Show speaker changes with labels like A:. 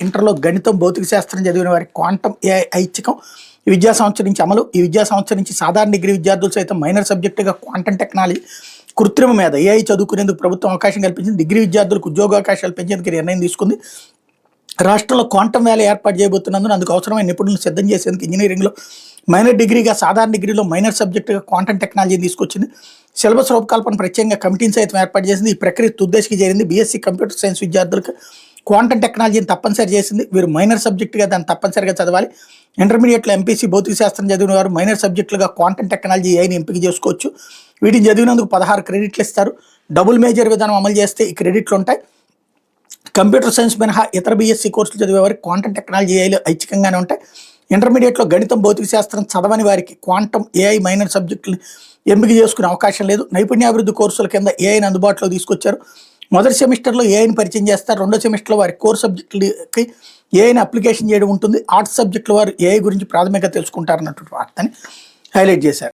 A: ఇంటర్లో గణితం భౌతిక శాస్త్రం చదివిన వారికి క్వాంటం ఏఐ ఐచ్ఛికం ఈ విద్యా సంవత్సరం నుంచి అమలు. ఈ విద్యా సంవత్సరం నుంచి సాధారణ డిగ్రీ విద్యార్థులు సైతం మైనర్ సబ్జెక్టుగా క్వాంటం టెక్నాలజీ కృత్రిమ మీద ఏఐ చదువుకునేందుకు ప్రభుత్వం అవకాశం కల్పించింది. డిగ్రీ విద్యార్థులకు ఉద్యోగావకాశాలు పెంచేందుకు నిర్ణయం తీసుకుంది. రాష్ట్రంలో క్వాంటం వ్యాలీ ఏర్పాటు చేయబోతున్నందున అందుకు అవసరమైన నిపుణులను సిద్ధం చేసేందుకు ఇంజనీరింగ్లో మైనర్ డిగ్రీగా సాధారణ డిగ్రీలో మైనర్ సబ్జెక్టుగా క్వాంటం టెక్నాలజీని తీసుకొచ్చింది. సిలబస్ రూపకల్పన ప్రత్యేకంగా కమిటీని సైతం ఏర్పాటు చేసింది. ఈ ప్రక్రియ తుద్దేశికి చేరింది. బీఎస్సీ కంప్యూటర్ సైన్స్ విద్యార్థులకు క్వాంటం టెక్నాలజీని తప్పనిసరి చేసింది. వీరు మైనర్ సబ్జెక్టుగా దాన్ని తప్పనిసరిగా చదవాలి. ఇంటర్మీడియట్లో ఎంపీసీ భౌతిక శాస్త్రం చదివిన వారు మైనర్ సబ్జెక్టులుగా క్వాంటం టెక్నాలజీ ఏఐని ఎంపిక చేసుకోవచ్చు. వీటిని చదివినందుకు 16 క్రెడిట్లు ఇస్తారు. డబుల్ మేజర్ విధానం అమలు చేస్తే ఈ క్రెడిట్లు ఉంటాయి. కంప్యూటర్ సైన్స్ మినహా ఇతర బీఎస్సీ కోర్సులు చదివే వారికి క్వాంటం టెక్నాలజీ ఏఐలు ఐచ్ఛికంగానే ఉంటాయి. ఇంటర్మీడియట్లో గణితం భౌతిక శాస్త్రం చదవని వారికి క్వాంటం ఏఐ మైనర్ సబ్జెక్టులు ఎంపిక చేసుకునే అవకాశం లేదు. నైపుణ్యాభివృద్ధి కోర్సుల కింద ఏఐని అందుబాటులో తీసుకొచ్చారు. మొదటి సెమిస్టర్లో ఏఐని పరిచయం చేస్తారు. రెండో సెమిస్టర్లో వారి కోర్ సబ్జెక్టులకి ఏఐని అప్లికేషన్ చేయడం ఉంటుంది. ఆర్ట్స్ సబ్జెక్టుల వారు ఏఐ గురించి ప్రాథమికంగా తెలుసుకుంటారన్నటువంటి వార్తని హైలైట్ చేశారు.